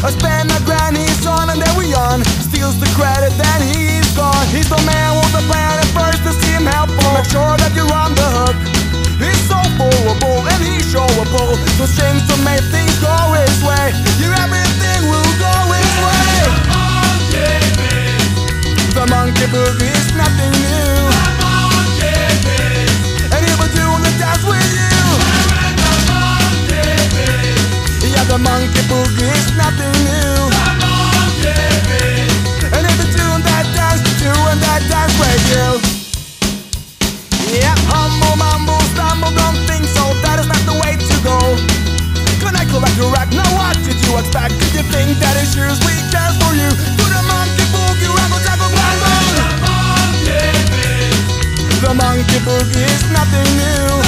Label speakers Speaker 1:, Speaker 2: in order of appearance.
Speaker 1: I spend a grand, he's on, and then we on. Steals the credit, then he's gone. He's the man with the plan at first to seem helpful. Make sure that you're on the hook. He's so fullable and he's showable. So strings to make things go his way. Your everything will go his way. The monkey boogie is nothing new. And he will do the dance with you. Yeah, the monkey boogie is nothing new. And if you do that dance with you. Yeah, humble, mumble, stumble, don't think so. That is not the way to go. Connect, go back to rock. Now what did you expect? Did you think that his shoes we care for you? Do the monkey boogie, ramble, tackle, blangle. The monkey boogie is nothing new.